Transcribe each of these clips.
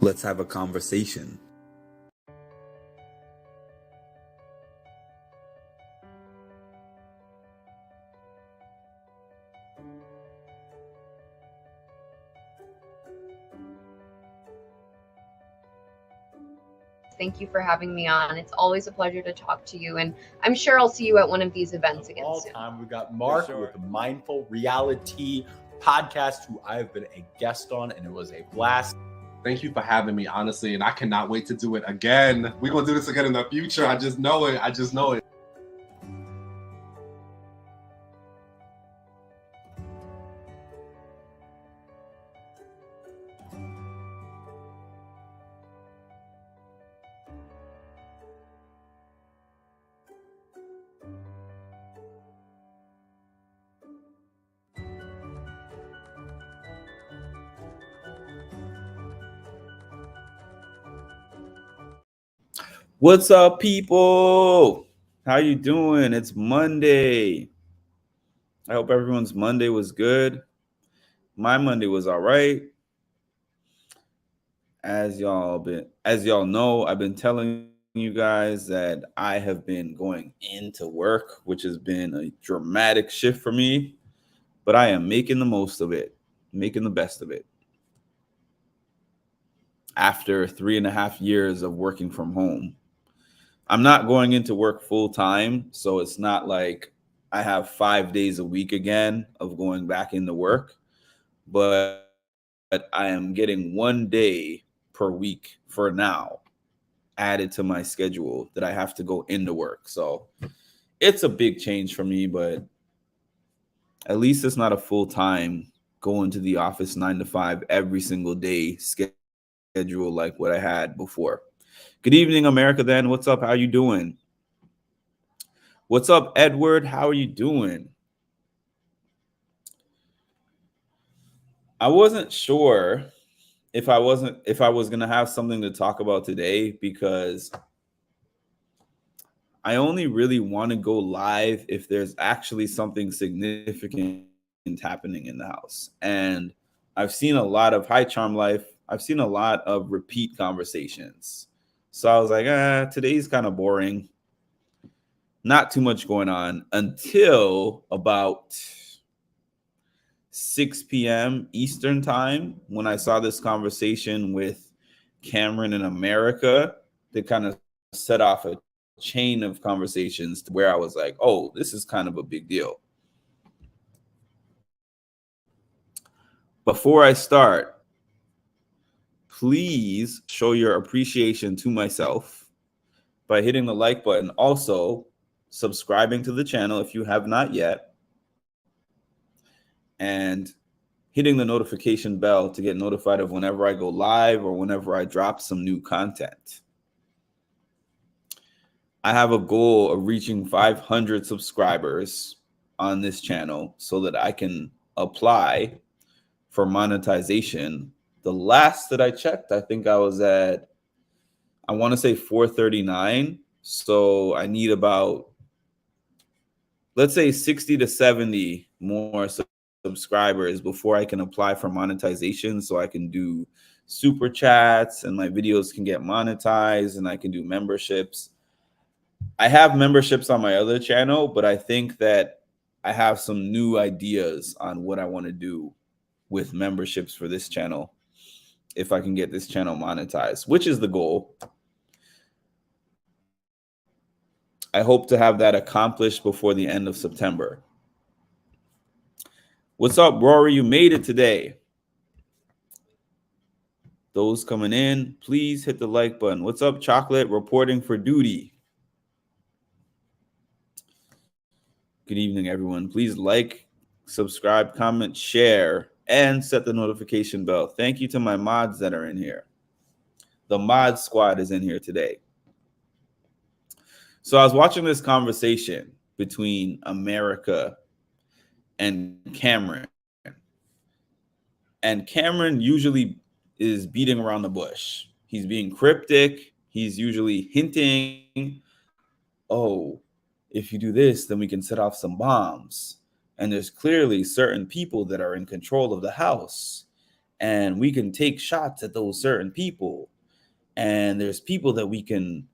Let's have a conversation. Thank you for having me on. It's always a pleasure to talk to you, and I'm sure I'll see you at one of these events again All soon. time, we got Mark with the Mindful Reality podcast, who I've been a guest on, and it was a blast. Thank you for having me, honestly, and I cannot wait to do it again. We're gonna do this again in the future. I just know it. What's up, people? How you doing? It's Monday. I hope everyone's Monday was good. My Monday was all right. As y'all know, I've been telling you guys that I have been going into work, which has been a dramatic shift for me, but I am making the most of it, making the best of it. After 3.5 years of working from home, I'm not going into work full time, so it's not like I have 5 days a week again of going back into work, but I am getting 1 day per week for now added to my schedule that I have to go into work. So it's a big change for me, but at least it's not a full time going to the office 9 to 5 every single day schedule like what I had before. Good evening, America, then. What's up? How you doing? What's up, Edward? How are you doing? I wasn't sure if I was going to have something to talk about today, because I only really want to go live if there's actually something significant happening in the house. And I've seen a lot of High Charm Life. I've seen a lot of repeat conversations. So I was like, today's kind of boring. Not too much going on until about 6 p.m. Eastern time, when I saw this conversation with Cameron in America that kind of set off a chain of conversations to where I was like, oh, this is kind of a big deal. Before I start, please show your appreciation to myself by hitting the like button. Also, subscribing to the channel if you have not yet, and hitting the notification bell to get notified of whenever I go live or whenever I drop some new content. I have a goal of reaching 500 subscribers on this channel so that I can apply for monetization. The last that I checked, I think I was at, I want to say 439. So I need about, let's say 60 to 70 more subscribers before I can apply for monetization, so I can do super chats and my videos can get monetized and I can do memberships. I have memberships on my other channel, but I think that I have some new ideas on what I want to do with memberships for this channel if I can get this channel monetized, which is the goal. I hope to have that accomplished before the end of September. What's up, Rory? You made it today. Those coming in, please hit the like button. What's up, Chocolate? Reporting for duty. Good evening, everyone. Please like, subscribe, comment, share, and set the notification bell. Thank you to my mods that are in here. The mod squad is in here today. So I was watching this conversation between America and Cameron. And Cameron usually is beating around the bush. He's being cryptic. He's usually hinting, oh, if you do this, then we can set off some bombs. And there's clearly certain people that are in control of the house. and we can take shots at those certain people. And there's people that we can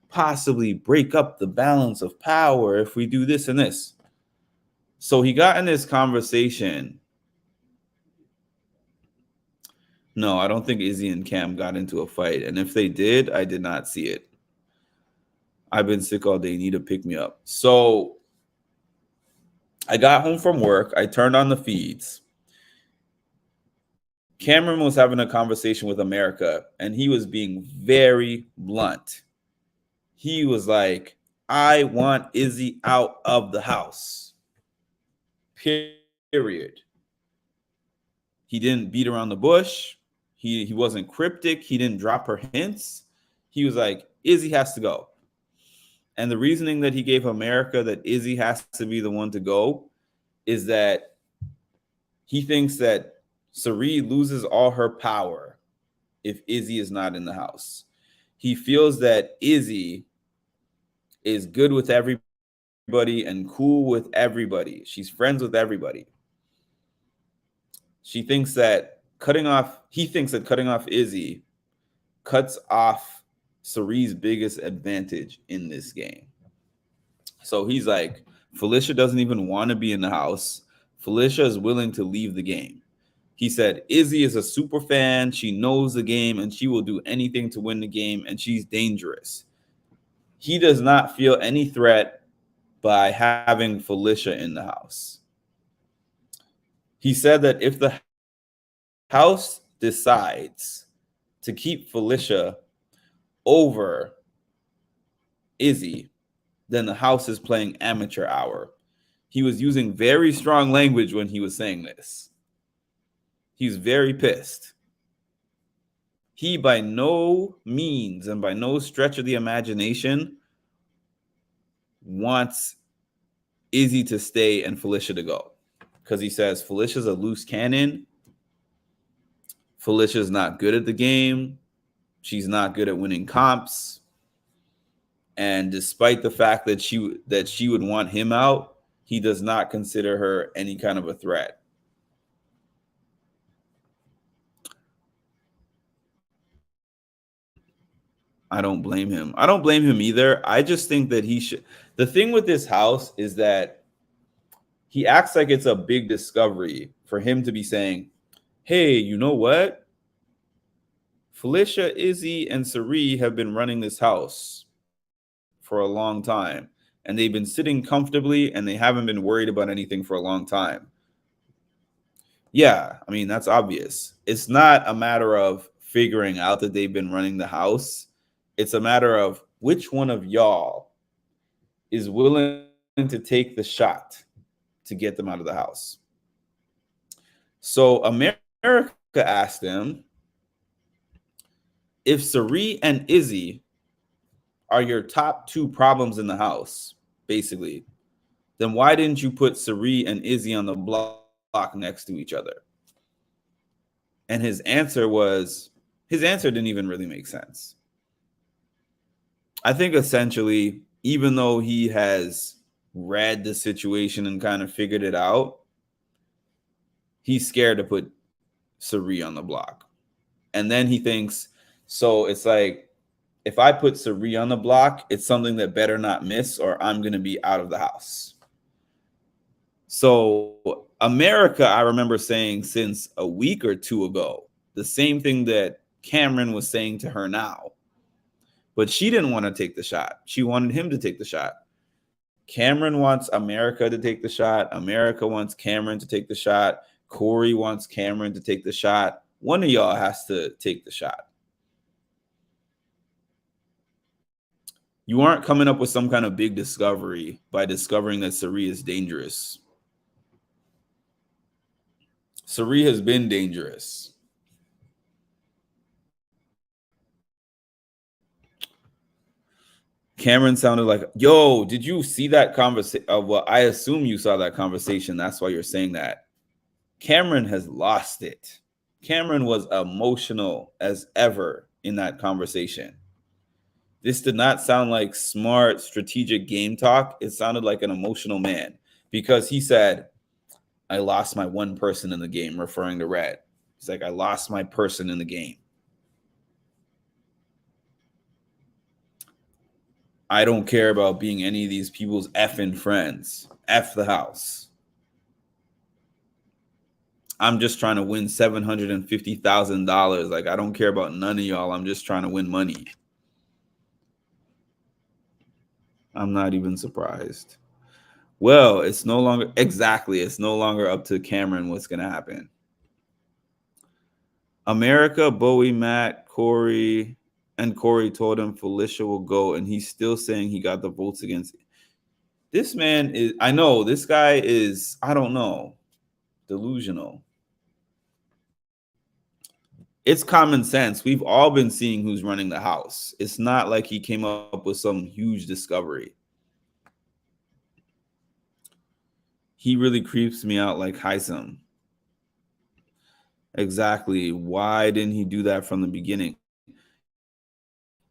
possibly break up the balance of power if we do this and this. So he got in this conversation. No, I don't think Izzy and Cam got into a fight. And if they did, I did not see it. I've been sick all day. Need to pick me up. So I got home from work. I turned on the feeds. Cameron was having a conversation with America, and he was being very blunt. He was like, I want Izzy out of the house. Period. He didn't beat around the bush. He wasn't cryptic. He didn't drop her hints. He was like, Izzy has to go. And the reasoning that he gave America that Izzy has to be the one to go is that he thinks that Cirie loses all her power if Izzy is not in the house. He feels that Izzy is good with everybody and cool with everybody. She's friends with everybody. He thinks that cutting off Izzy cuts off Cirie's biggest advantage in this game. So he's like, Felicia doesn't even want to be in the house. Felicia is willing to leave the game. He said, Izzy is a super fan. She knows the game and she will do anything to win the game, and she's dangerous. He does not feel any threat by having Felicia in the house. He said that if the house decides to keep Felicia over Izzy, then the house is playing amateur hour. He was using very strong language when he was saying this. He's very pissed. He by no means and by no stretch of the imagination wants Izzy to stay and Felicia to go, because he says Felicia's a loose cannon. Felicia's not good at the game. She's not good at winning comps. And despite the fact that she would want him out, he does not consider her any kind of a threat. I don't blame him. I don't blame him either. I just think that he should. The thing with this house is that he acts like it's a big discovery for him to be saying, hey, you know what? Felicia, Izzy, and Cirie have been running this house for a long time, and they've been sitting comfortably, and they haven't been worried about anything for a long time. Yeah, I mean, that's obvious. It's not a matter of figuring out that they've been running the house. It's a matter of which one of y'all is willing to take the shot to get them out of the house. So America asked him, if Cirie and Izzy are your top two problems in the house, basically, then why didn't you put Cirie and Izzy on the block next to each other? And his answer didn't even really make sense. I think essentially, even though he has read the situation and kind of figured it out, he's scared to put Cirie on the block. And then he thinks, so it's like, if I put Cirie on the block, it's something that better not miss or I'm going to be out of the house. So America, I remember saying since a week or two ago, the same thing that Cameron was saying to her now. But she didn't want to take the shot. She wanted him to take the shot. Cameron wants America to take the shot. America wants Cameron to take the shot. Corey wants Cameron to take the shot. One of y'all has to take the shot. You aren't coming up with some kind of big discovery by discovering that Cirie is dangerous. Cirie has been dangerous. Cameron sounded like, yo, did you see that conversation? Well, I assume you saw that conversation. That's why you're saying that. Cameron has lost it. Cameron was emotional as ever in that conversation. This did not sound like smart, strategic game talk. It sounded like an emotional man, because he said, I lost my one person in the game, referring to Red. He's like, I lost my person in the game. I don't care about being any of these people's effing friends. F the house. I'm just trying to win $750,000. Like, I don't care about none of y'all. I'm just trying to win money. I'm not even surprised. Well, it's no longer up to Cameron what's going to happen. America, Bowie, Matt, Corey, and Corey told him Felicia will go, and he's still saying he got the votes against it. This man is, I know, this guy is, I don't know, delusional. It's common sense. We've all been seeing who's running the house. It's not like he came up with some huge discovery. He really creeps me out like Heisem. Exactly. Why didn't he do that from the beginning?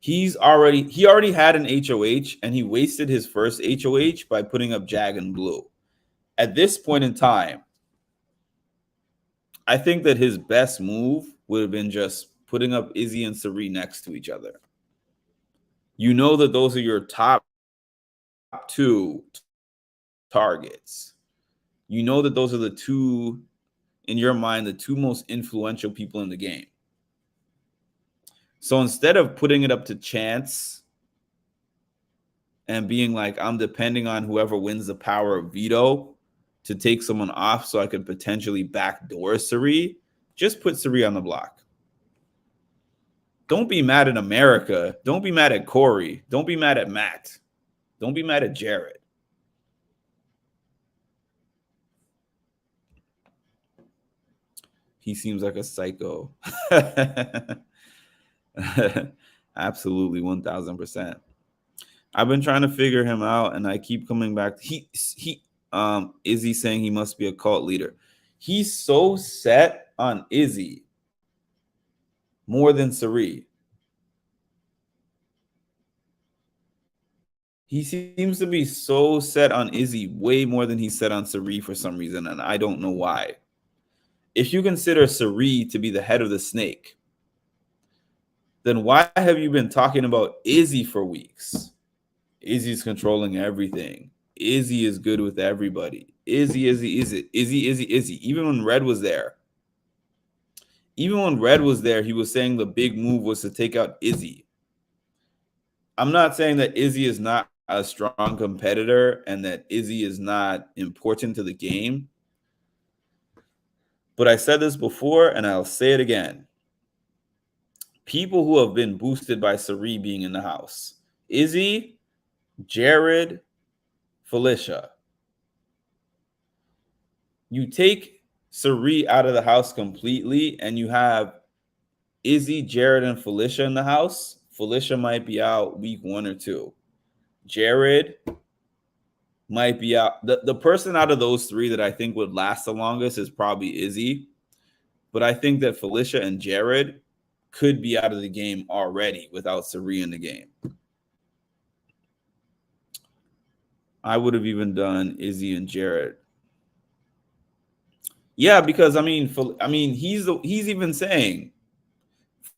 He already had an HOH, and he wasted his first HOH by putting up Jag and Blue. At this point in time, I think that his best move would have been just putting up Izzy and Cirie next to each other. You know that those are your top two targets. You know that those are the two, in your mind, the two most influential people in the game. So instead of putting it up to chance and being like, I'm depending on whoever wins the power of veto to take someone off so I could potentially backdoor Cirie, just put Cirie on the block. Don't be mad at America. Don't be mad at Corey. Don't be mad at Matt. Don't be mad at Jared. He seems like a psycho. Absolutely, 1000%. I've been trying to figure him out, and I keep coming back. Izzy saying he must be a cult leader. He's so set on Izzy more than Cirie. He seems to be so set on Izzy way more than he's set on Cirie for some reason, and I don't know why. If you consider Cirie to be the head of the snake, then why have you been talking about Izzy for weeks? Izzy's controlling everything. Izzy is good with everybody. Izzy. Even when Red was there, he was saying the big move was to take out Izzy. I'm not saying that Izzy is not a strong competitor and that Izzy is not important to the game. But I said this before, and I'll say it again. People who have been boosted by Cirie being in the house: Izzy, Jared, Felicia. You take Cirie out of the house completely, and you have Izzy, Jared, and Felicia in the house. Felicia might be out week 1 or 2. Jared might be out. The person out of those 3 that I think would last the longest is probably Izzy. But I think that Felicia and Jared could be out of the game already without Cirie in the game. I would have even done Izzy and Jared. Yeah, because he's even saying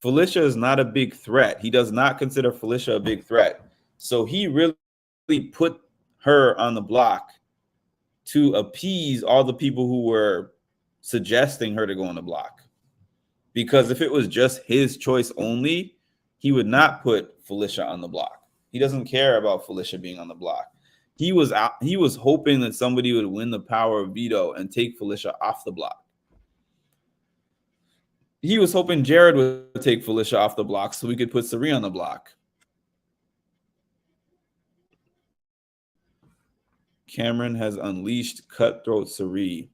Felicia is not a big threat. He does not consider Felicia a big threat. So he really put her on the block to appease all the people who were suggesting her to go on the block. Because if it was just his choice only, he would not put Felicia on the block. He doesn't care about Felicia being on the block. He was hoping that somebody would win the power of veto and take Felicia off the block. He was hoping Jared would take Felicia off the block so we could put Cirie on the block. Cameron has unleashed cutthroat Cirie.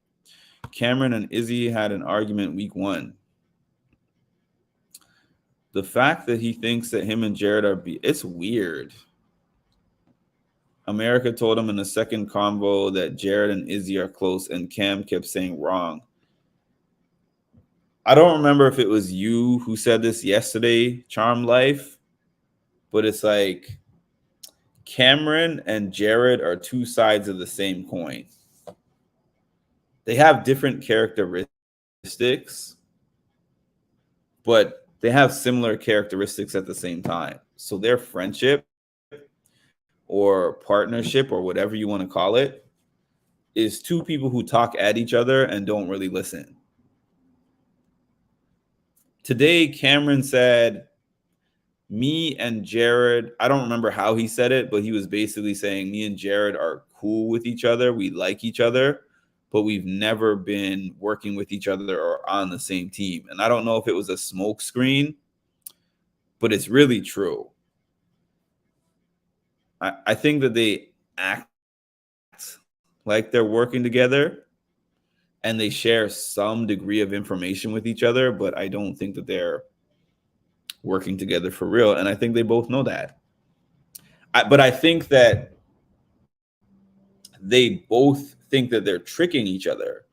Cameron and Izzy had an argument week 1. The fact that he thinks that him and Jared it's weird. America told him in the second convo that Jared and Izzy are close, and Cam kept saying wrong. I don't remember if it was you who said this yesterday, Charm Life, but it's like Cameron and Jared are 2 sides of the same coin. They have different characteristics, but they have similar characteristics at the same time. So their friendship or partnership or whatever you want to call it is two people who talk at each other and don't really listen. Today, Cameron said, me and Jared, I don't remember how he said it, but he was basically saying me and Jared are cool with each other. We like each other, but we've never been working with each other or on the same team. And I don't know if it was a smoke screen, but it's really true. I think that they act like they're working together and they share some degree of information with each other, but I don't think that they're working together for real. And I think they both know that. But I think that they both think that they're tricking each other.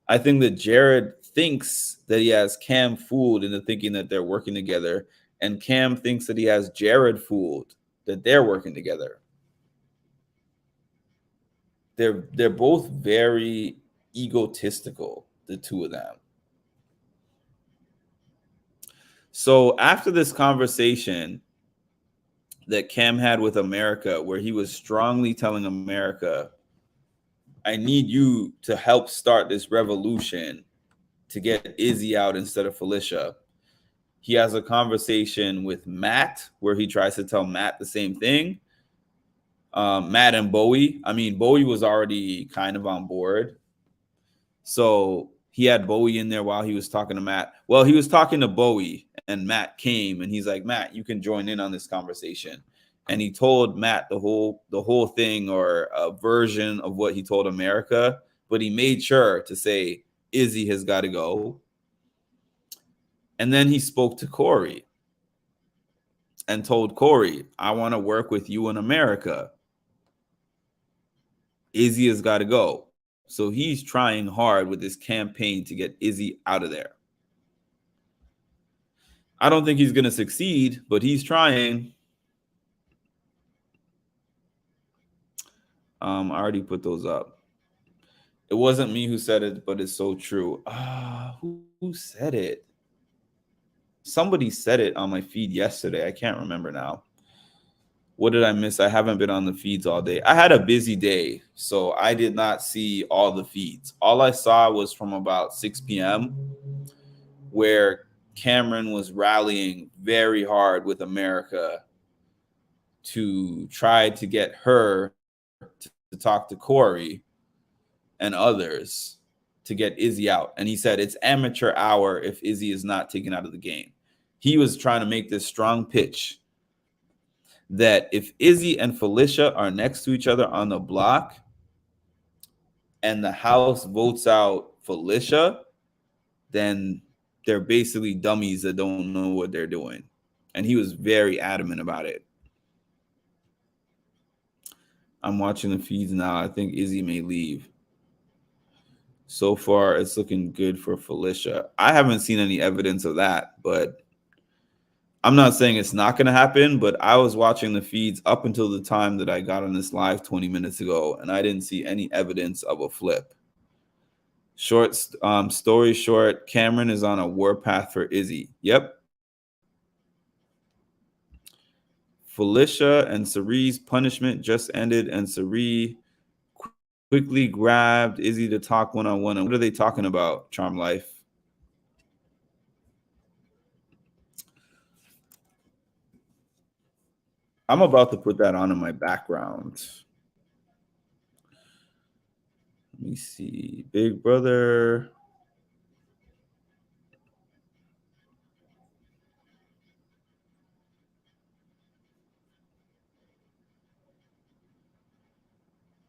I think that Jared thinks that he has Cam fooled into thinking that they're working together, and Cam thinks that he has Jared fooled that they're working together. They're both very egotistical, the two of them. So after this conversation that Cam had with America, where he was strongly telling America, I need you to help start this revolution to get Izzy out instead of Felicia. He has a conversation with Matt where he tries to tell Matt the same thing. Matt and Bowie. I mean, Bowie was already kind of on board. So he had Bowie in there while he was talking to Matt. Well, he was talking to Bowie and Matt came and he's like, Matt, you can join in on this conversation. And he told Matt the whole thing or a version of what he told America, but he made sure to say Izzy has got to go. And then he spoke to Corey and told Corey, I want to work with you in America. Izzy has got to go. So he's trying hard with this campaign to get Izzy out of there. I don't think he's going to succeed, but he's trying. I already put those up. It wasn't me who said it, but it's so true. Who said it? Somebody said it on my feed yesterday. I can't remember now. What did I miss? I haven't been on the feeds all day. I had a busy day, so I did not see all the feeds. All I saw was from about 6 p.m. where Cameron was rallying very hard with America to try to get her to talk to Corey and others to get Izzy out. And he said it's amateur hour if Izzy is not taken out of the game. He was trying to make this strong pitch that if Izzy and Felicia are next to each other on the block and the House votes out Felicia, then they're basically dummies that don't know what they're doing. And he was very adamant about it. I'm watching the feeds now. I think Izzy may leave. So far, it's looking good for Felicia. I haven't seen any evidence of that, but I'm not saying it's not going to happen, but I was watching the feeds up until the time that I got on this live 20 minutes ago, and I didn't see any evidence of a flip. Story short, Cameron is on a warpath for Izzy. Yep. Felicia and Cirie's punishment just ended, and Cirie quickly grabbed Izzy to talk one-on-one. And what are they talking about, Charm Life? I'm about to put that on in my background. Let me see. Big Brother.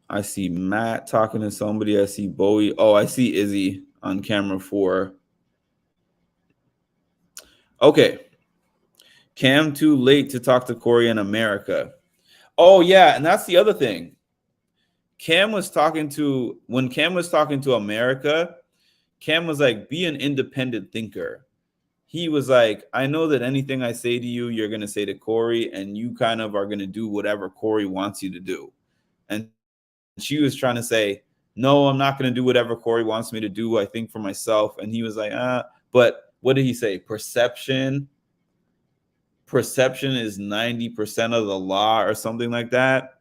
I see Matt talking to somebody. I see Bowie. Oh, I see Izzy on camera 4. Okay. Cam too late to talk to Corey in America. Oh, yeah. And that's the other thing. When Cam was talking to America, Cam was like, be an independent thinker. He was like, I know that anything I say to you, you're going to say to Corey, and you kind of are going to do whatever Corey wants you to do. And she was trying to say, no, I'm not going to do whatever Corey wants me to do. I think for myself. And he was like, but what did he say? Perception is 90% of the law or something like that.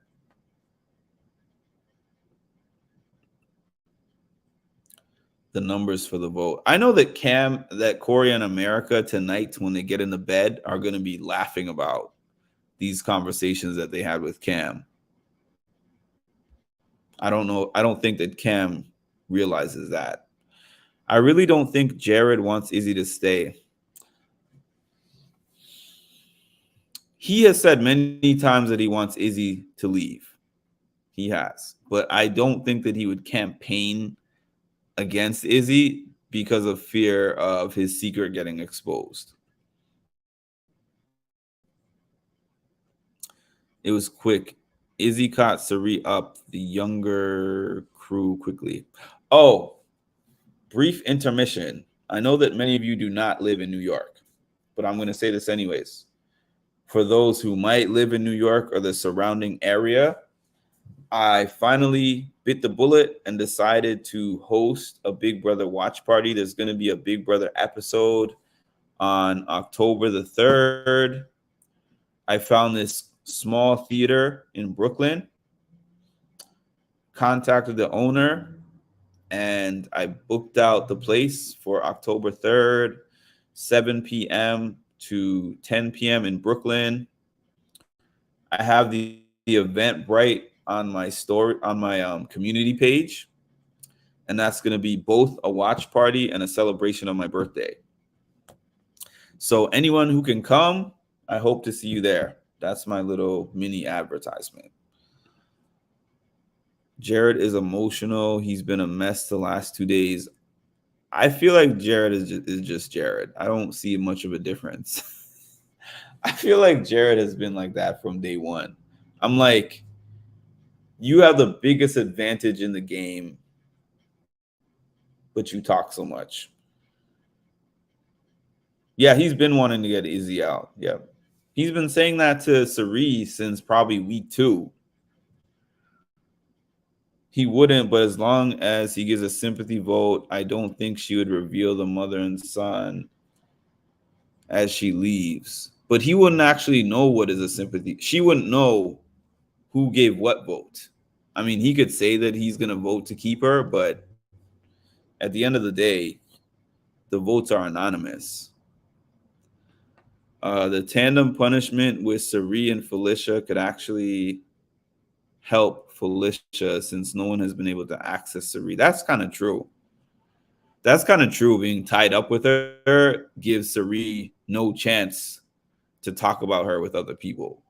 The numbers for the vote. I know that Corey and America tonight, when they get into bed, are going to be laughing about these conversations that they had with Cam. I don't know. I don't think that Cam realizes that. I really don't think Jared wants Izzy to stay. He has said many times that he wants Izzy to leave. He has. But I don't think that he would campaign against Izzy because of fear of his secret getting exposed. It was quick. Izzy caught Cirie up, the younger crew, quickly. Oh, brief intermission. I know that many of you do not live in New York, but I'm going to say this anyways. For those who might live in New York or the surrounding area, I finally bit the bullet and decided to host a Big Brother watch party. There's going to be a Big Brother episode on October the 3rd. I found this small theater in Brooklyn, contacted the owner, and I booked out the place for October 3rd, 7 p.m. to 10 p.m. in Brooklyn. I have the Eventbrite on my story, on my community page, and that's going to be both a watch party and a celebration of my birthday. So anyone who can come, I hope to see you there. That's my little mini advertisement. Jared is emotional. He's been a mess the last 2 days. I feel like Jared is just Jared. I don't see much of a difference. I feel like Jared has been like that from day one. I'm like, you have the biggest advantage in the game, but you talk so much. Yeah, he's been wanting to get Izzy out. Yeah. He's been saying that to Cirie since probably week 2. He wouldn't, but as long as he gives a sympathy vote, I don't think she would reveal the mother and son as she leaves. But he wouldn't actually know what is a sympathy. She wouldn't know who gave what vote. I mean, he could say that he's going to vote to keep her, but at the end of the day, the votes are anonymous. The tandem punishment with Cirie and Felicia could actually help Felicia since no one has been able to access Cirie. That's kind of true. That's kind of true. Being tied up with her gives Cirie no chance to talk about her with other people.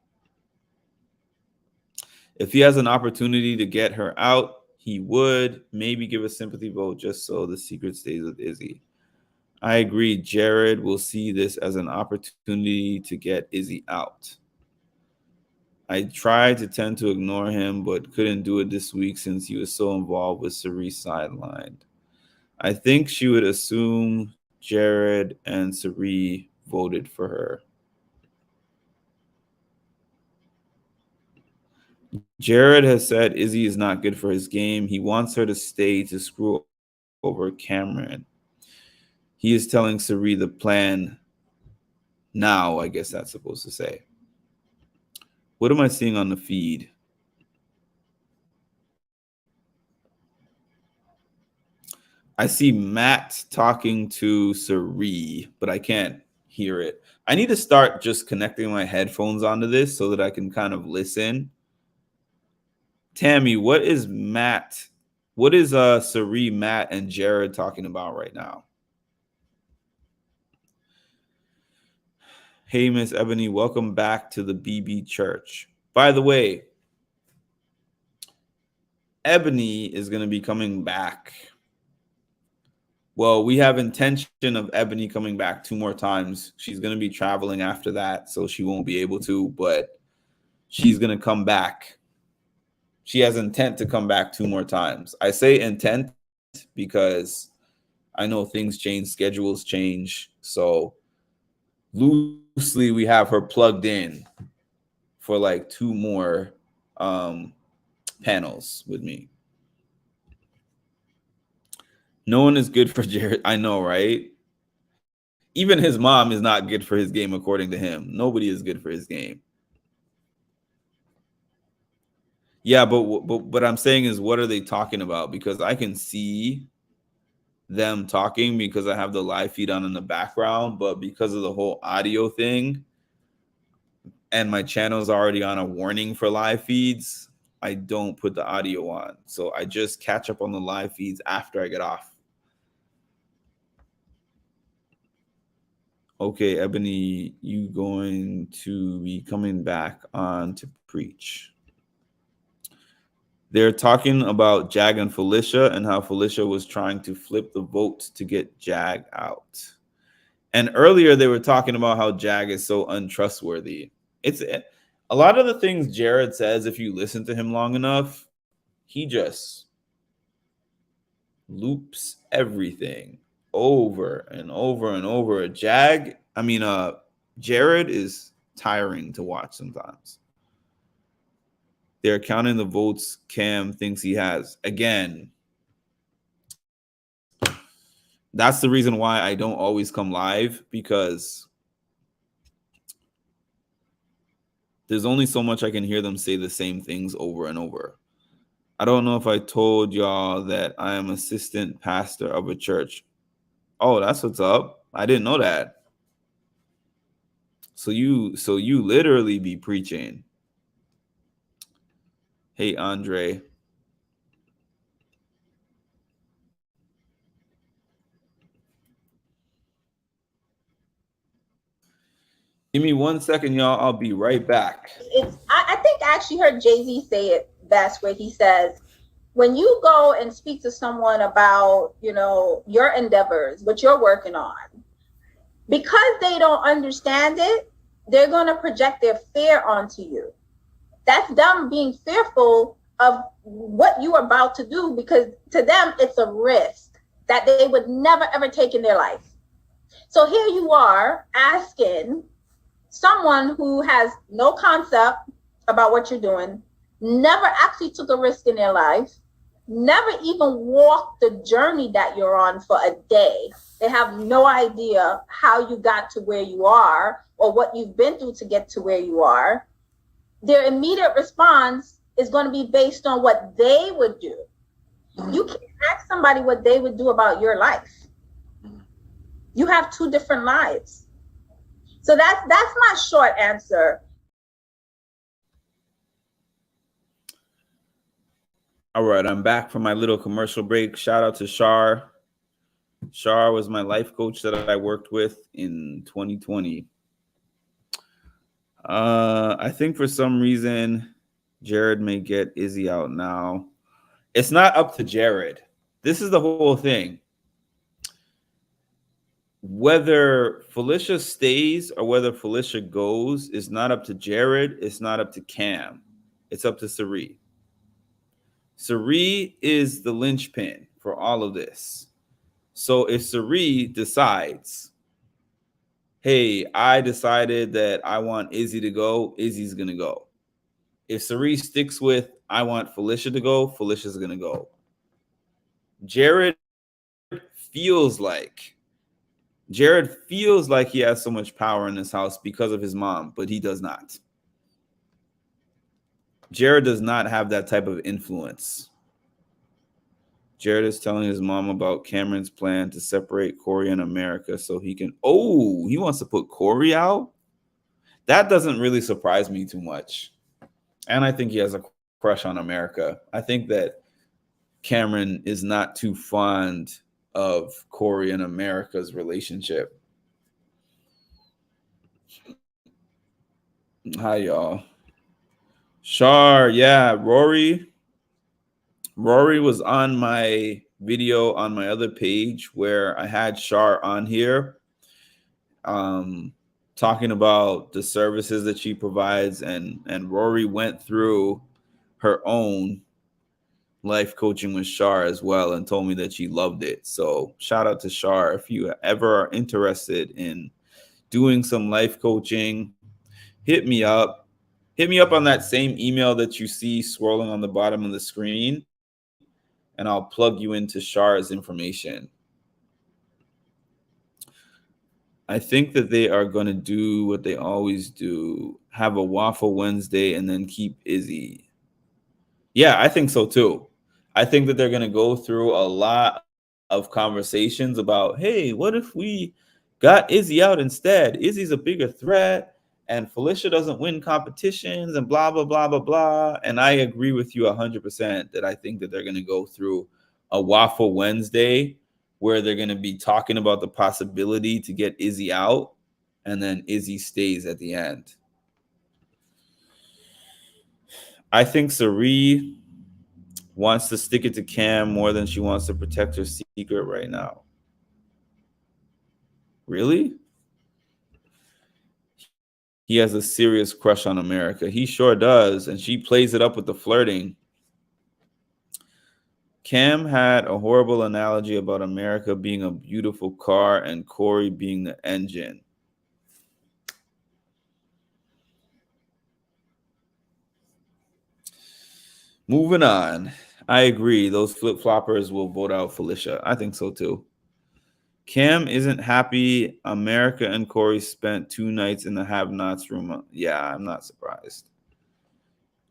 If he has an opportunity to get her out, he would maybe give a sympathy vote just so the secret stays with Izzy. I agree. Jared will see this as an opportunity to get Izzy out. I tried to tend to ignore him, but couldn't do it this week since he was so involved with Cirie sidelined. I think she would assume Jared and Cirie voted for her. Jared has said Izzy is not good for his game. He wants her to stay to screw over Cameron. He is telling Cirie the plan now, I guess that's supposed to say. What am I seeing on the feed? I see Matt talking to Cirie, but I can't hear it. I need to start just connecting my headphones onto this so that I can kind of listen. Tammy, what is Cirie, Matt, and Jared talking about right now? Hey, Miss Ebony, welcome back to the BB Church. By the way, Ebony is going to be coming back. Well, we have intention of Ebony coming back 2 more times. She's going to be traveling after that, so she won't be able to, but she's going to come back. She has intent to come back 2 more times. I say intent because I know things change, schedules change. So loosely, we have her plugged in for like 2 more panels with me. No one is good for Jared. I know, right? Even his mom is not good for his game, according to him. Nobody is good for his game. Yeah, but I'm saying is, what are they talking about? Because I can see them talking because I have the live feed on in the background, but because of the whole audio thing and my channel is already on a warning for live feeds, I don't put the audio on. So I just catch up on the live feeds after I get off. Okay, Ebony, you going to be coming back on to preach. They're talking about Jag and Felicia and how Felicia was trying to flip the vote to get Jag out. And earlier they were talking about how Jag is so untrustworthy. It's a lot of the things Jared says, if you listen to him long enough, he just loops everything over and over and over. Jared is tiring to watch sometimes. They're counting the votes Cam thinks he has. Again, that's the reason why I don't always come live, because there's only so much I can hear them say the same things over and over. I don't know if I told y'all that I am assistant pastor of a church. Oh, that's what's up. I didn't know that. So you literally be preaching. Hey, Andre. Give me 1 second, y'all. I'll be right back. I think I actually heard Jay-Z say it best, where he says, when you go and speak to someone about, your endeavors, what you're working on, because they don't understand it, they're going to project their fear onto you. That's them being fearful of what you are about to do, because to them, it's a risk that they would never, ever take in their life. So here you are asking someone who has no concept about what you're doing, never actually took a risk in their life, never even walked the journey that you're on for a day. They have no idea how you got to where you are or what you've been through to get to where you are. Their immediate response is going to be based on what they would do. You can't ask somebody what they would do about your life. You have two different lives. So that's my short answer. All right, I'm back from my little commercial break. Shout out to Shar. Shar was my life coach that I worked with in 2020. I think for some reason, Jared may get Izzy out now. It's not up to Jared. This is the whole thing. Whether Felicia stays or whether Felicia goes is not up to Jared. It's not up to Cam. It's up to Cirie. Cirie is the linchpin for all of this. So if Cirie decides, hey, I decided that I want Izzy to go, Izzy's going to go. If Cirie sticks with, I want Felicia to go, Felicia's going to go. Jared feels like he has so much power in this house because of his mom, but he does not. Jared does not have that type of influence. Jared is telling his mom about Cameron's plan to separate Corey and America so he can... Oh, he wants to put Corey out? That doesn't really surprise me too much. And I think he has a crush on America. I think that Cameron is not too fond of Corey and America's relationship. Hi, y'all. Shar, yeah, Rory was on my video on my other page where I had Shar on here talking about the services that she provides, and Rory went through her own life coaching with Shar as well and told me that she loved it. So shout out to Shar. If you ever are interested in doing some life coaching, hit me up. Hit me up on that same email that you see swirling on the bottom of the screen, and I'll plug you into Shar's information. I think that they are going to do what they always do, have a waffle Wednesday and then keep Izzy. Yeah, I think so too. I think that they're going to go through a lot of conversations about, hey, what if we got Izzy out instead? Izzy's a bigger threat and Felicia doesn't win competitions and blah, blah, blah, blah, blah. And I agree with you 100% that I think that they're going to go through a waffle Wednesday where they're going to be talking about the possibility to get Izzy out and then Izzy stays at the end. I think Cirie wants to stick it to Cam more than she wants to protect her secret right now. Really? He has a serious crush on America. He sure does. And she plays it up with the flirting. Cam had a horrible analogy about America being a beautiful car and Corey being the engine. Moving on. I agree. Those flip-floppers will vote out Felicia. I think so too. Cam isn't happy. America and Corey spent 2 nights in the have-nots room. Yeah, I'm not surprised.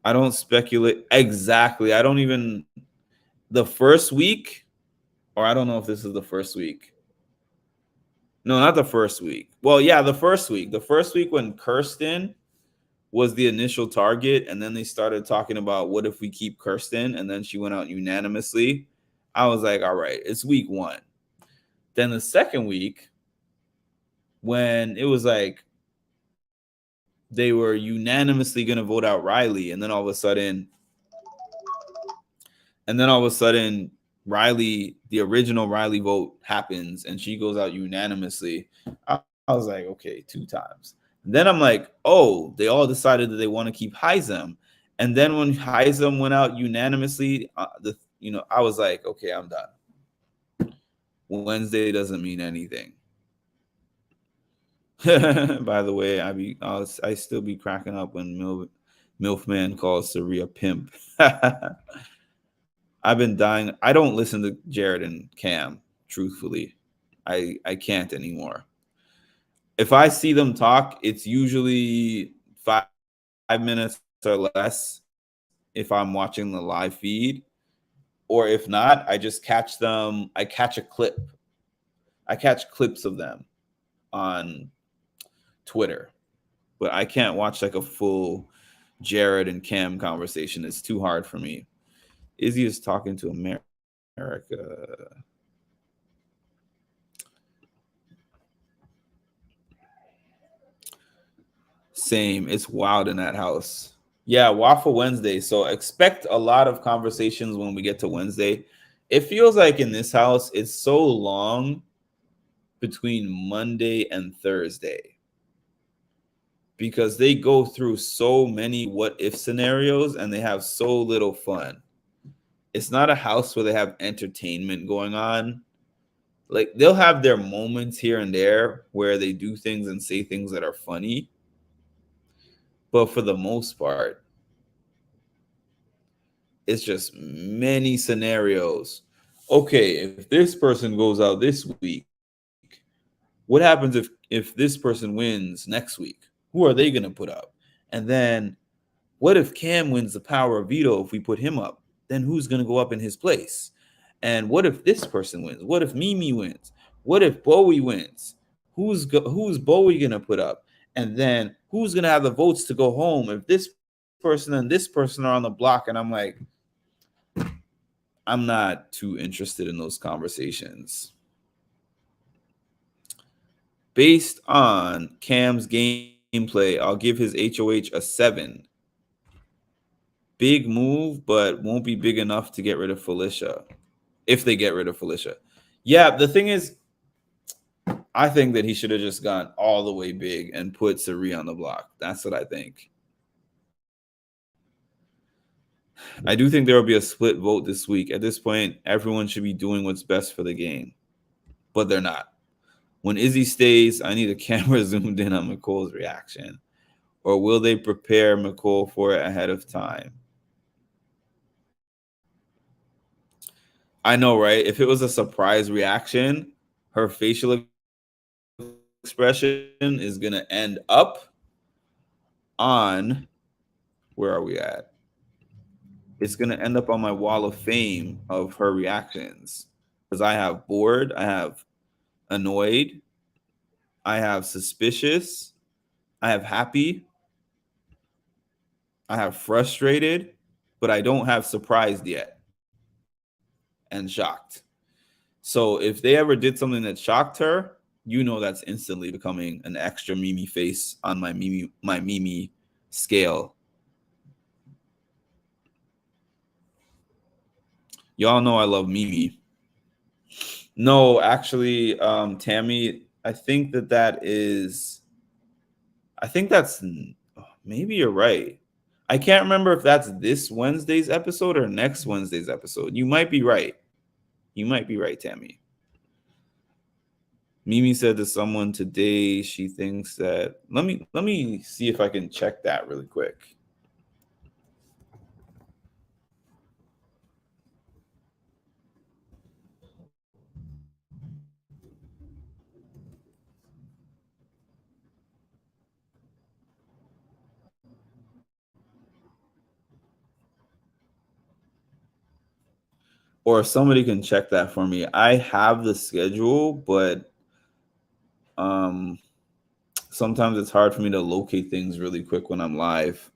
I don't speculate. Exactly. I don't even... The first week, or I don't know if this is the first week. No, not the first week. Well, yeah, the first week. The first week when Kirsten was the initial target, and then they started talking about what if we keep Kirsten, and then she went out unanimously. I was like, all right, it's week 1. Then the second week, when it was like they were unanimously going to vote out Riley, and then all of a sudden Riley, the original Riley vote happens, and she goes out unanimously. I was like, okay, 2 times. Then I'm like, oh, they all decided that they want to keep Heisem. And then when Heisem went out unanimously, I was like, okay, I'm done. Wednesday doesn't mean anything. By the way, I still be cracking up when Milfman calls Cirie a pimp. I've been dying. I don't listen to Jared and Cam, truthfully. I can't anymore. If I see them talk, it's usually 5 minutes or less if I'm watching the live feed. Or if not, I just catch them. I catch a clip. I catch clips of them on Twitter. But I can't watch like a full Jared and Cam conversation. It's too hard for me. Izzy is talking to America. Same. It's wild in that house. Yeah, Waffle Wednesday. So expect a lot of conversations when we get to Wednesday. It feels like in this house, it's so long between Monday and Thursday because they go through so many what if scenarios and they have so little fun. It's not a house where they have entertainment going on. Like they'll have their moments here and there where they do things and say things that are funny. But for the most part, it's just many scenarios. Okay, if this person goes out this week, what happens if this person wins next week? Who are they going to put up? And then what if Cam wins the power of veto if we put him up? Then who's going to go up in his place? And what if this person wins? What if Mimi wins? What if Bowie wins? Who's Bowie going to put up? And then who's going to have the votes to go home if this person and this person are on the block? And I'm like, I'm not too interested in those conversations. Based on Cam's gameplay, I'll give his HOH a 7. Big move, but won't be big enough to get rid of Felicia. If they get rid of Felicia. Yeah, the thing is, I think that he should have just gone all the way big and put Cirie on the block. That's what I think. I do think there will be a split vote this week. At this point, everyone should be doing what's best for the game. But they're not. When Izzy stays, I need a camera zoomed in on McCole's reaction. Or will they prepare McCole for it ahead of time? I know, right? If it was a surprise reaction, her facial expression is going to end up on, where are we at? It's going to end up on my wall of fame of her reactions. Because I have bored, I have annoyed, I have suspicious, I have happy, I have frustrated, but I don't have surprised yet and shocked. So if they ever did something that shocked her, you know that's instantly becoming an extra Mimi face on my Mimi scale. Y'all know I love Mimi. No, actually, Tammy, I think that's maybe you're right. I can't remember if that's this Wednesday's episode or next Wednesday's episode. You might be right. You might be right, Tammy. Mimi said to someone today she thinks that let me see if I can check that really quick. Or if somebody can check that for me. I have the schedule, but sometimes it's hard for me to locate things really quick when I'm live.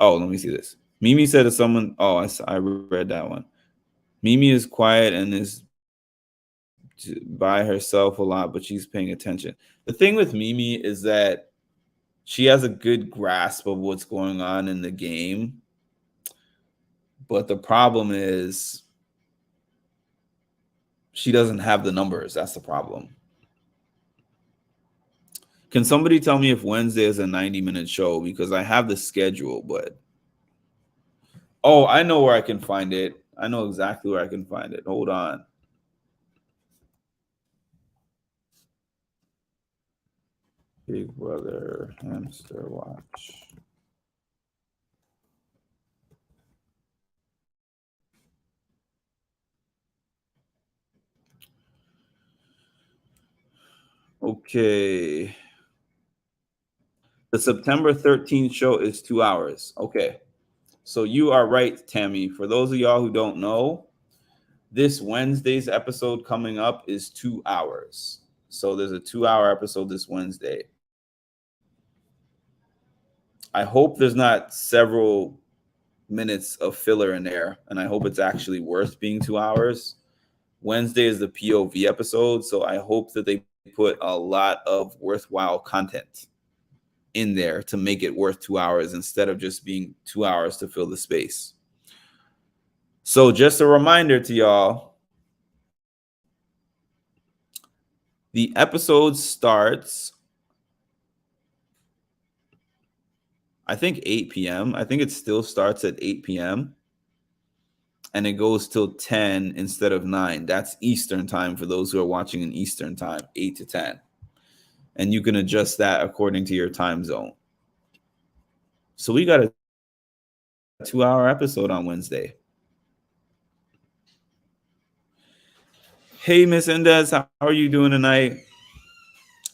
Oh, let me see this. Mimi said to someone, I read that one. Mimi is quiet and is by herself a lot, but she's paying attention. The thing with Mimi is that she has a good grasp of what's going on in the game. But the problem is she doesn't have the numbers. That's the problem. Can somebody tell me if Wednesday is a 90-minute show? Because I have the schedule, but... Oh, I know where I can find it. I know exactly where I can find it. Hold on. Big Brother Hamster Watch. Okay. The September 13th show is 2 hours. Okay. So you are right, Tammy. For those of y'all who don't know, this Wednesday's episode coming up is 2 hours. So there's a 2-hour episode this Wednesday. I hope there's not several minutes of filler in there, and I hope it's actually worth being 2 hours. Wednesday is the POV episode, so I hope that they put a lot of worthwhile content in there to make it worth 2 hours instead of just being 2 hours to fill the space. So just a reminder to y'all, the episode starts, I think 8 p.m. I think it still starts at 8 p.m. and it goes till 10 instead of 9. That's Eastern time for those who are watching in Eastern time, 8 to 10. And you can adjust that according to your time zone. So we got a 2-hour episode on Wednesday. Hey, Miss Indes, how are you doing tonight?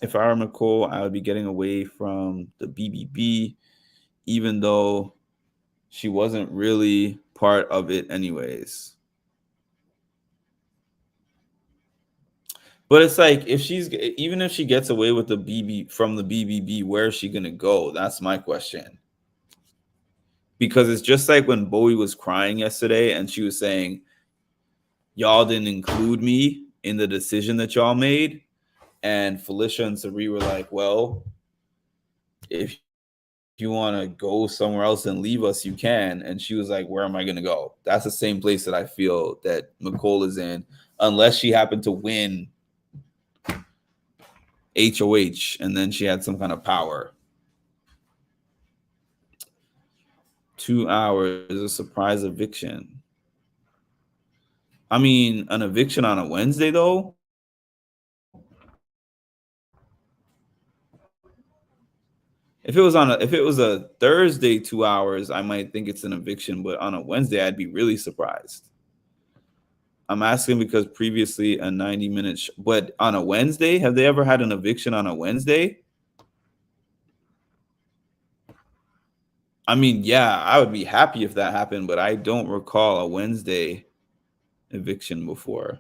If I were McCole, I would be getting away from the BBB, even though she wasn't really part of it anyways. But it's like, even if she gets away with the BBB, where is she gonna go? That's my question. Because it's just like when Bowie was crying yesterday and she was saying, y'all didn't include me in the decision that y'all made. And Felicia and Cirie were like, well, if you want to go somewhere else and leave us, you can. And she was like, where am I going to go? That's the same place that I feel that McCole is in, unless she happened to win HOH and then she had some kind of power. 2 hours is a surprise eviction. I mean, an eviction on a Wednesday, though? If it was a Thursday, 2 hours, I might think it's an eviction, but on a Wednesday, I'd be really surprised. I'm asking because previously a 90-minute, but on a Wednesday, have they ever had an eviction on a Wednesday? I mean, yeah, I would be happy if that happened, but I don't recall a Wednesday eviction before.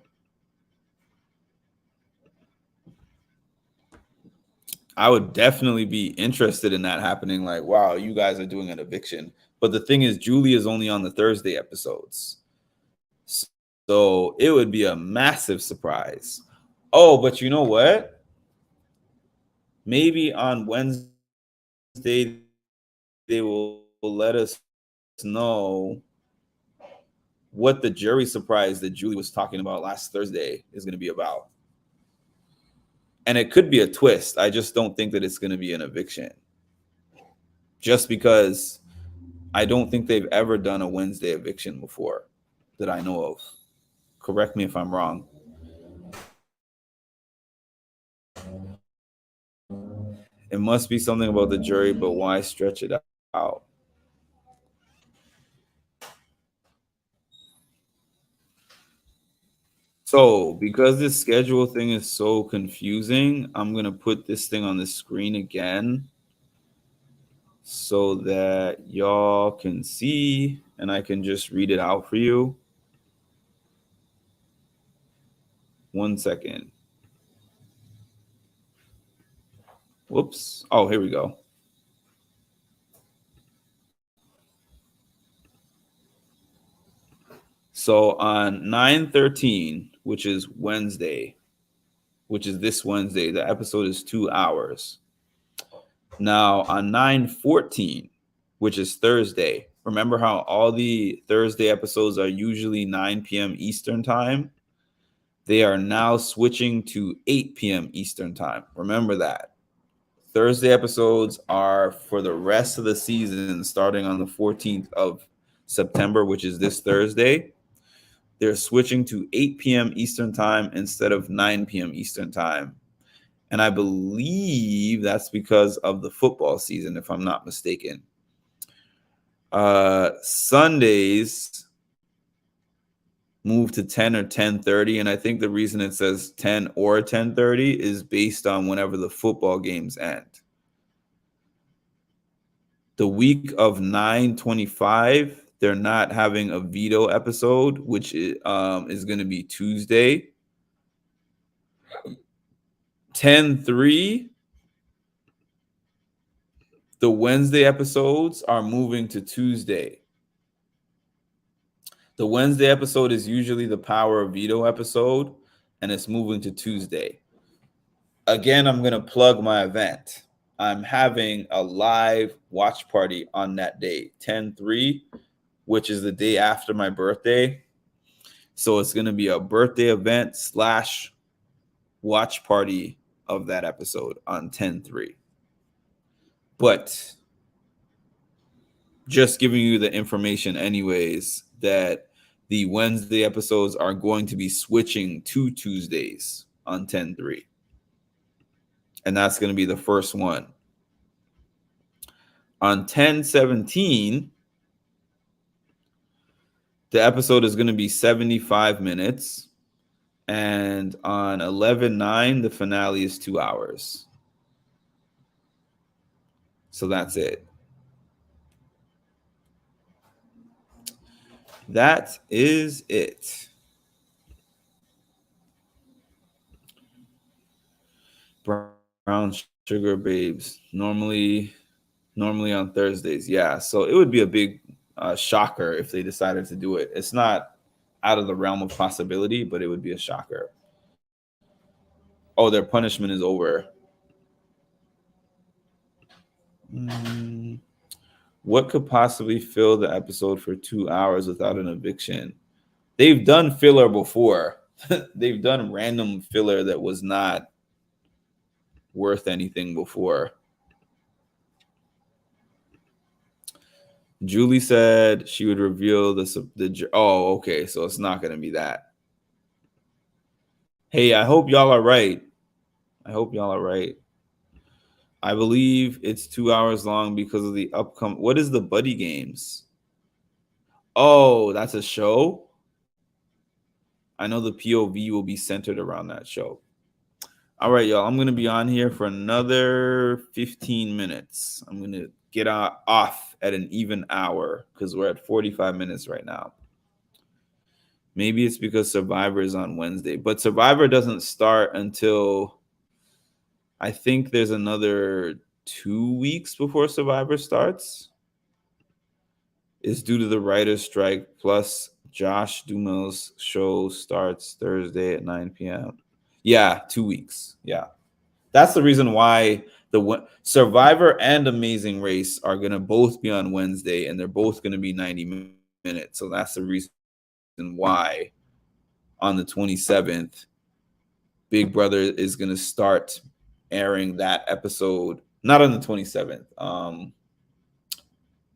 I would definitely be interested in that happening. Like, wow, you guys are doing an eviction. But the thing is, Julie is only on the Thursday episodes. So it would be a massive surprise. Oh, but you know what? Maybe on Wednesday, they will let us know what the jury surprise that Julie was talking about last Thursday is going to be about. And it could be a twist. I just don't think that it's going to be an eviction. Just because I don't think they've ever done a Wednesday eviction before that I know of. Correct me if I'm wrong. It must be something about the jury, but why stretch it out? So, because this schedule thing is so confusing, I'm going to put this thing on the screen again so that y'all can see and I can just read it out for you. 1 second. Whoops. Oh, here we go. So on 9/13, which is Wednesday, which is this Wednesday, the episode is 2 hours. Now on 9/14, which is Thursday, remember how all the Thursday episodes are usually 9 p.m. Eastern time? They are now switching to 8 p.m. Eastern time. Remember that. Thursday episodes are for the rest of the season starting on the 14th of September, which is this Thursday. They're switching to 8 p.m. Eastern time instead of 9 p.m. Eastern time. And I believe that's because of the football season, if I'm not mistaken. Sundays move to 10 or 10:30, and I think the reason it says 10 or 10:30 is based on whenever the football games end. The week of 9/25, they're not having a veto episode, which is going to be Tuesday. 10/3, the Wednesday episodes are moving to Tuesday. The Wednesday episode is usually the Power of Veto episode, and it's moving to Tuesday. Again, I'm going to plug my event. I'm having a live watch party on that day, 10/3, which is the day after my birthday. So it's going to be a birthday event / watch party of that episode on 10/3. But just giving you the information anyways that the Wednesday episodes are going to be switching to Tuesdays on 10/3. And that's going to be the first one. On 10/17, the episode is going to be 75 minutes. And on 11/9, the finale is 2 hours. So that's it. That is it. Brown Sugar Babes. Normally on Thursdays. Yeah. So it would be a big shocker if they decided to do it. It's not out of the realm of possibility, but it would be a shocker. Oh, their punishment is over. What could possibly fill the episode for 2 hours without an eviction? They've done filler before. They've done random filler that was not worth anything before. Julie said she would reveal the. Oh, okay. So it's not going to be that. Hey, I hope y'all are right. I believe it's 2 hours long because of the upcoming. What is the Buddy Games? Oh, that's a show? I know the POV will be centered around that show. All right, y'all. I'm going to be on here for another 15 minutes. I'm going to get off at an even hour because we're at 45 minutes right now. Maybe it's because Survivor is on Wednesday, but Survivor doesn't start until I think there's another 2 weeks before Survivor starts. It's due to the writer's strike, plus Josh Duhamel's show starts Thursday at 9 p.m. Yeah, 2 weeks. Yeah. That's the reason why the Survivor and Amazing Race are going to both be on Wednesday, and they're both going to be 90 minutes. So that's the reason why on the 27th, Big Brother is going to start airing that episode. Not on the 27th.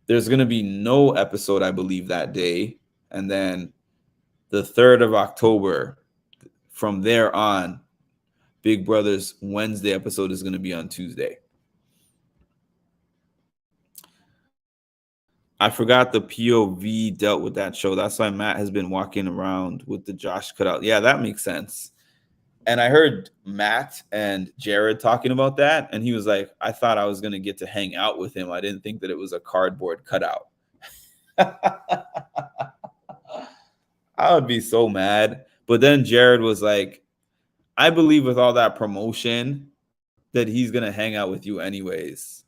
There's going to be no episode, I believe, that day. And then the 3rd of October, from there on, Big Brother's Wednesday episode is going to be on Tuesday. I forgot the POV dealt with that show. That's why Matt has been walking around with the Josh cutout. Yeah, that makes sense. And I heard Matt and Jared talking about that. And he was like, I thought I was going to get to hang out with him. I didn't think that it was a cardboard cutout. I would be so mad. But then Jared was like, I believe with all that promotion that he's going to hang out with you anyways.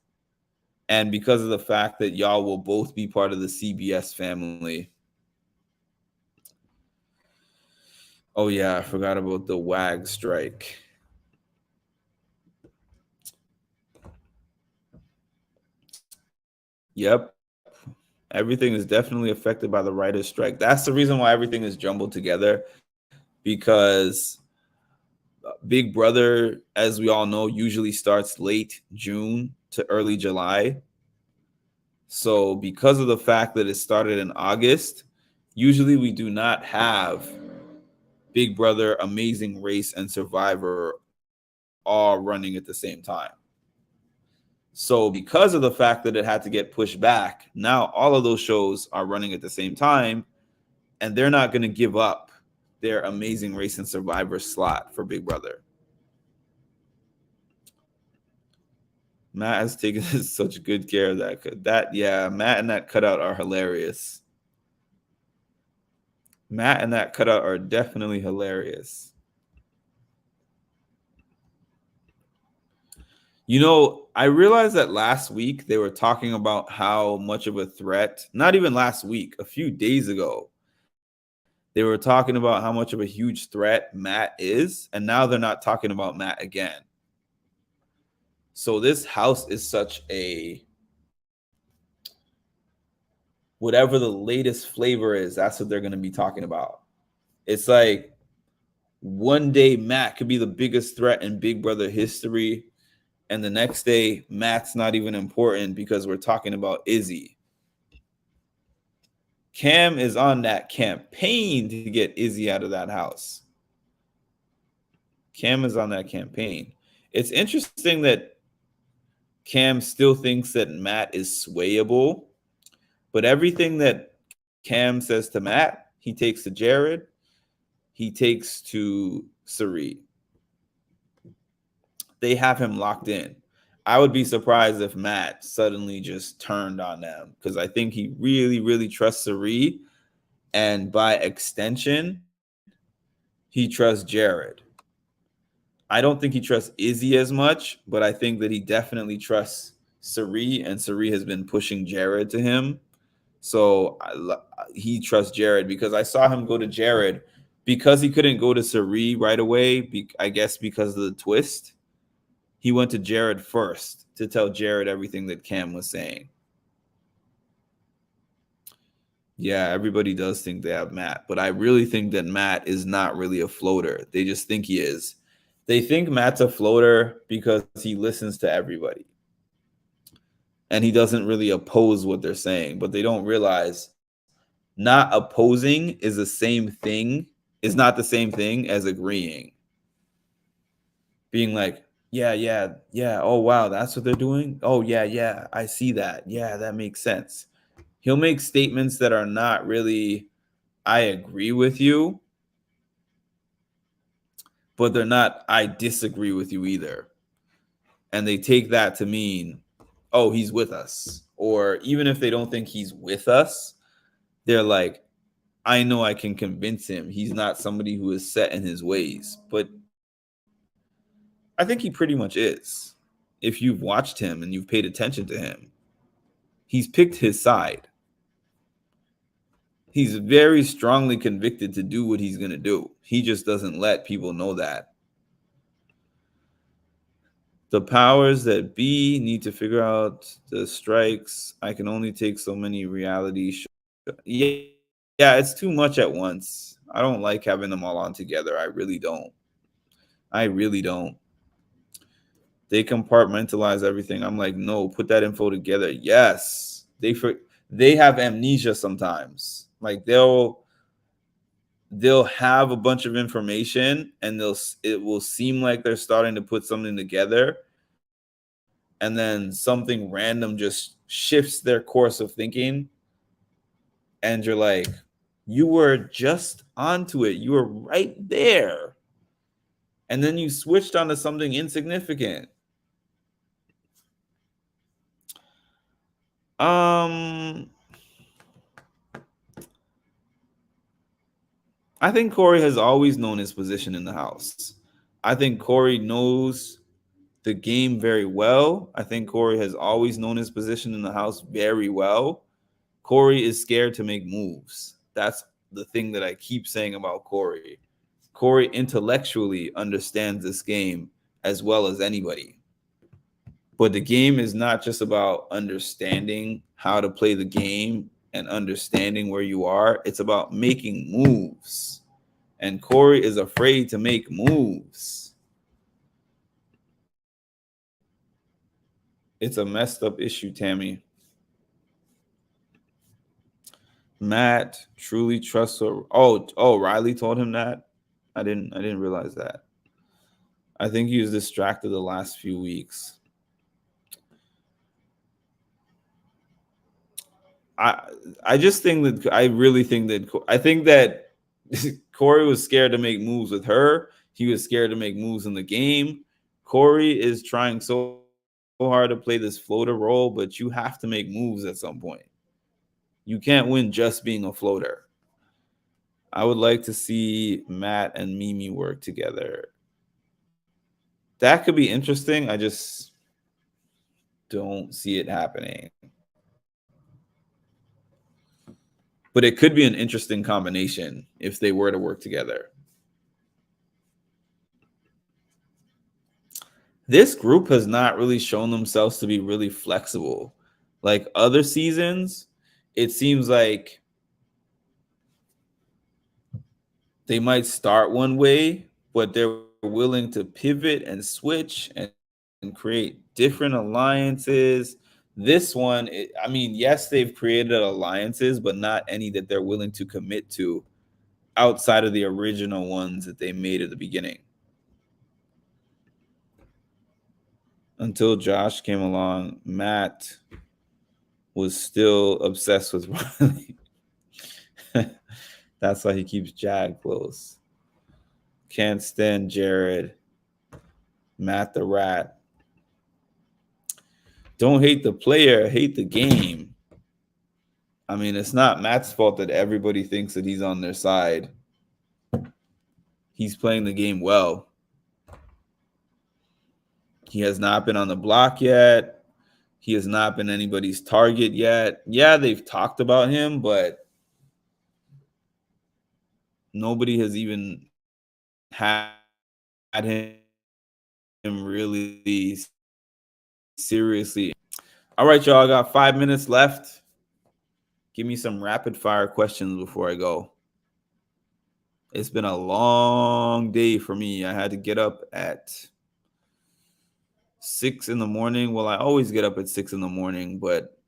And because of the fact that y'all will both be part of the CBS family. Oh, yeah, I forgot about the WAG strike. Yep. Everything is definitely affected by the writer's strike. That's the reason why everything is jumbled together, because Big Brother, as we all know, usually starts late June to early July. So because of the fact that it started in August, usually we do not have Big Brother, Amazing Race, and Survivor all running at the same time. So because of the fact that it had to get pushed back, now all of those shows are running at the same time, and they're not going to give up their Amazing Race and Survivor slot for Big Brother. Matt has taken such good care of that. Yeah, Matt and that cutout are hilarious. Matt and that cutout are definitely hilarious. You know, I realized that last week they were talking about how much of a threat, not even last week, a few days ago, they were talking about how much of a huge threat Matt is, and now they're not talking about Matt again. So this house is such a, whatever the latest flavor is, that's what they're going to be talking about. It's like one day Matt could be the biggest threat in Big Brother history, and the next day Matt's not even important because we're talking about Izzy. Cam is on that campaign to get Izzy out of that house. Cam is on that campaign. It's interesting that Cam still thinks that Matt is swayable, but everything that Cam says to Matt, he takes to Jared, he takes to Cirie. They have him locked in. I would be surprised if Matt suddenly just turned on them, because I think he really, really trusts Cirie, and by extension, he trusts Jared. I don't think he trusts Izzy as much, but I think that he definitely trusts Cirie, and Cirie has been pushing Jared to him. So he trusts Jared, because I saw him go to Jared because he couldn't go to Cirie right away. I guess because of the twist, he went to Jared first to tell Jared everything that Cam was saying. Yeah, everybody does think they have Matt, but I really think that Matt is not really a floater. They just think he is. They think Matt's a floater because he listens to everybody and he doesn't really oppose what they're saying, but they don't realize not opposing is the same thing, is not the same thing as agreeing. Being like, yeah, oh, wow, that's what they're doing? Oh, yeah, I see that. Yeah, that makes sense. He'll make statements that are not really, I agree with you, but they're not, I disagree with you either. And they take that to mean, oh, he's with us. Or even if they don't think he's with us, they're like, I know I can convince him. He's not somebody who is set in his ways. But I think he pretty much is. If you've watched him and you've paid attention to him, he's picked his side. He's very strongly convicted to do what he's going to do. He just doesn't let people know that. The powers that be need to figure out the strikes. I can only take so many reality shows. Yeah, it's too much at once. I don't like having them all on together. I really don't. They compartmentalize everything. I'm like, no, put that info together. Yes. They have amnesia sometimes. Like they'll have a bunch of information and it will seem like they're starting to put something together, and then something random just shifts their course of thinking, and you're like, you were just onto it. You were right there. And then you switched onto something insignificant. I think Corey has always known his position in the house. I think Corey knows the game very well. I think Corey has always known his position in the house very well. Corey is scared to make moves. That's the thing that I keep saying about Corey. Corey intellectually understands this game as well as anybody. But the game is not just about understanding how to play the game and understanding where you are. It's about making moves. And Corey is afraid to make moves. It's a messed up issue, Tammy. Matt truly trusts her. Oh, Riley told him that. I didn't realize that. I think he was distracted the last few weeks. I just think that I think that Corey was scared to make moves with her. He was scared to make moves in the game. Corey is trying so hard to play this floater role, but you have to make moves at some point. You can't win just being a floater. I would like to see Matt and Mimi work together. That could be interesting. I just don't see it happening. But it could be an interesting combination if they were to work together. This group has not really shown themselves to be really flexible. Like other seasons, it seems like they might start one way, but they're willing to pivot and switch and create different alliances. This one, yes, they've created alliances, but not any that they're willing to commit to outside of the original ones that they made at the beginning. Until Josh came along, Matt was still obsessed with Riley. That's why he keeps Jag close. Can't stand Jared. Matt the rat. Don't hate the player, hate the game. I mean, it's not Matt's fault that everybody thinks that he's on their side. He's playing the game well. He has not been on the block yet. He has not been anybody's target yet. Yeah, they've talked about him, but nobody has even had him really seriously. All right, y'all, I got 5 minutes left. Give me some rapid fire questions before I go. It's been a long day for me. I had to get up at 6 in the morning. Well, I always get up at 6 in the morning, but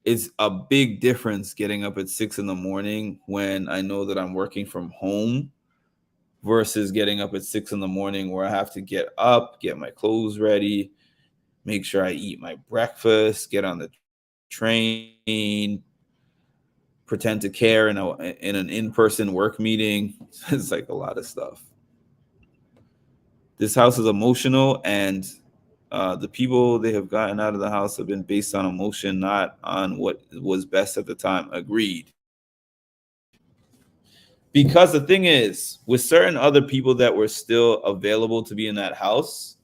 it's a big difference getting up at 6 in the morning when I know that I'm working from home versus getting up at 6 in the morning where I have to get up, get my clothes ready, make sure I eat my breakfast, get on the train, pretend to care in an in-person work meeting. It's like a lot of stuff. This house is emotional, and the people they have gotten out of the house have been based on emotion, not on what was best at the time. Agreed. Because the thing is, with certain other people that were still available to be in that house,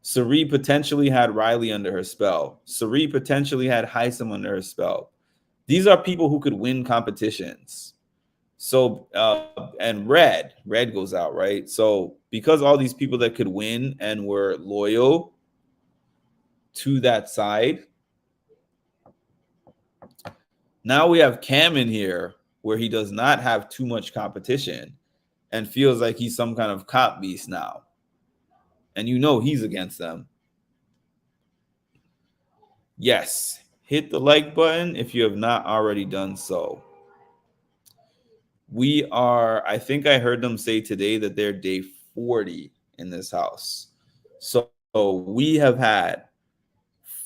Cirie potentially had Riley under her spell. Cirie potentially had Heisem under her spell. These are people who could win competitions. So, and Red goes out, right? So because all these people that could win and were loyal to that side, now we have Cam in here where he does not have too much competition and feels like he's some kind of cop beast now. And you know he's against them. Yes, hit the like button if you have not already done so. We are, I think I heard them say today that they're day 40 in this house. So we have had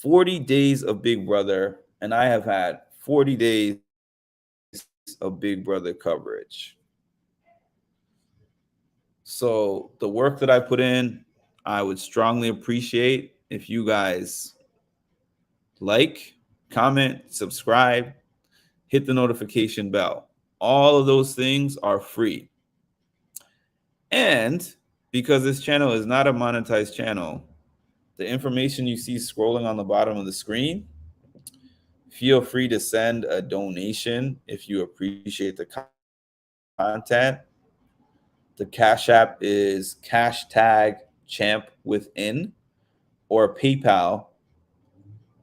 40 days of Big Brother, and I have had 40 days of Big Brother coverage. So the work that I put in, I would strongly appreciate if you guys like, comment, subscribe, hit the notification bell. All of those things are free. And because this channel is not a monetized channel, the information you see scrolling on the bottom of the screen, feel free to send a donation if you appreciate the content. The Cash App is #champwithin, or PayPal,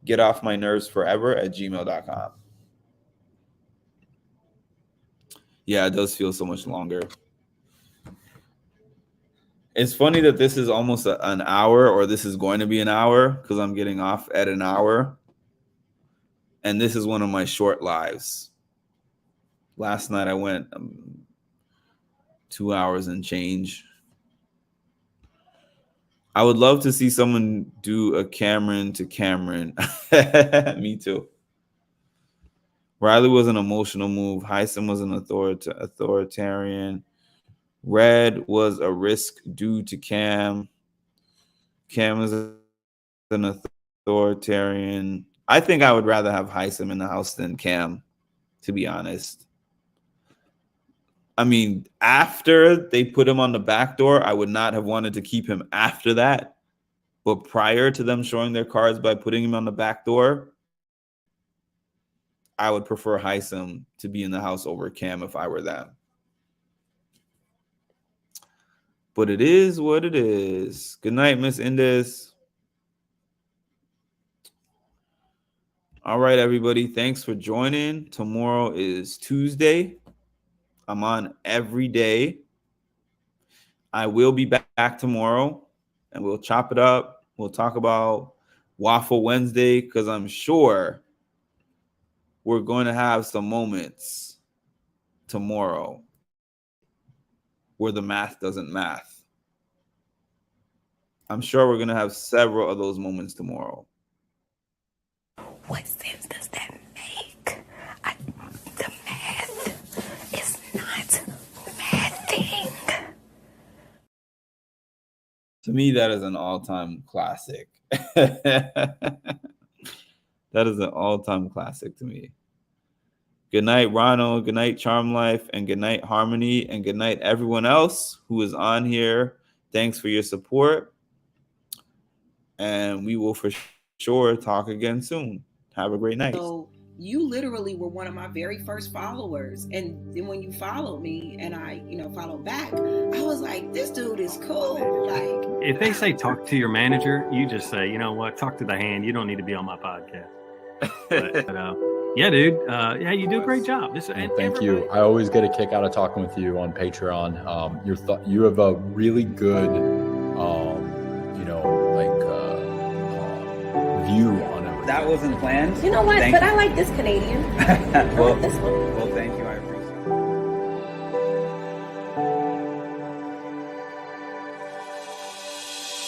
getoffmynervesforever@gmail.com. Yeah, it does feel so much longer. It's funny that this is almost an hour, or this is going to be an hour, because I'm getting off at an hour. And this is one of my short lives. Last night I went 2 hours and change. I would love to see someone do a Cameron to Cameron. Me too. Riley was an emotional move. Heisem was an authoritarian. Red was a risk due to Cam. Cam is an authoritarian. I think I would rather have Heisem in the house than Cam, to be honest. I mean, after they put him on the back door, I would not have wanted to keep him after that. But prior to them showing their cards by putting him on the back door, I would prefer Heisem to be in the house over Cam if I were them. But it is what it is. Good night, Miss Indus. All right, everybody. Thanks for joining. Tomorrow is Tuesday. I'm on every day. I will be back tomorrow, and we'll chop it up. We'll talk about Waffle Wednesday, because I'm sure we're going to have some moments tomorrow where the math doesn't math. I'm sure we're going to have several of those moments tomorrow. What sense does that make? The math is not mathing. To me, that is an all-time classic. That is an all-time classic to me. Good night, Ronald. Good night, Charm Life. And good night, Harmony. And good night, everyone else who is on here. Thanks for your support. And we will for sure talk again soon. Have a great night. So you literally were one of my very first followers. And then when you followed me and I, followed back, I was like, this dude is cool. Like, if they say talk to your manager, you just say, you know what, talk to the hand. You don't need to be on my podcast. But yeah, dude. Yeah, you do a great job. Thank you. I always get a kick out of talking with you on Patreon. You have a really good, view on everything. That wasn't planned. You know what? Thank but you. I like this Canadian. I Well, like this one. well,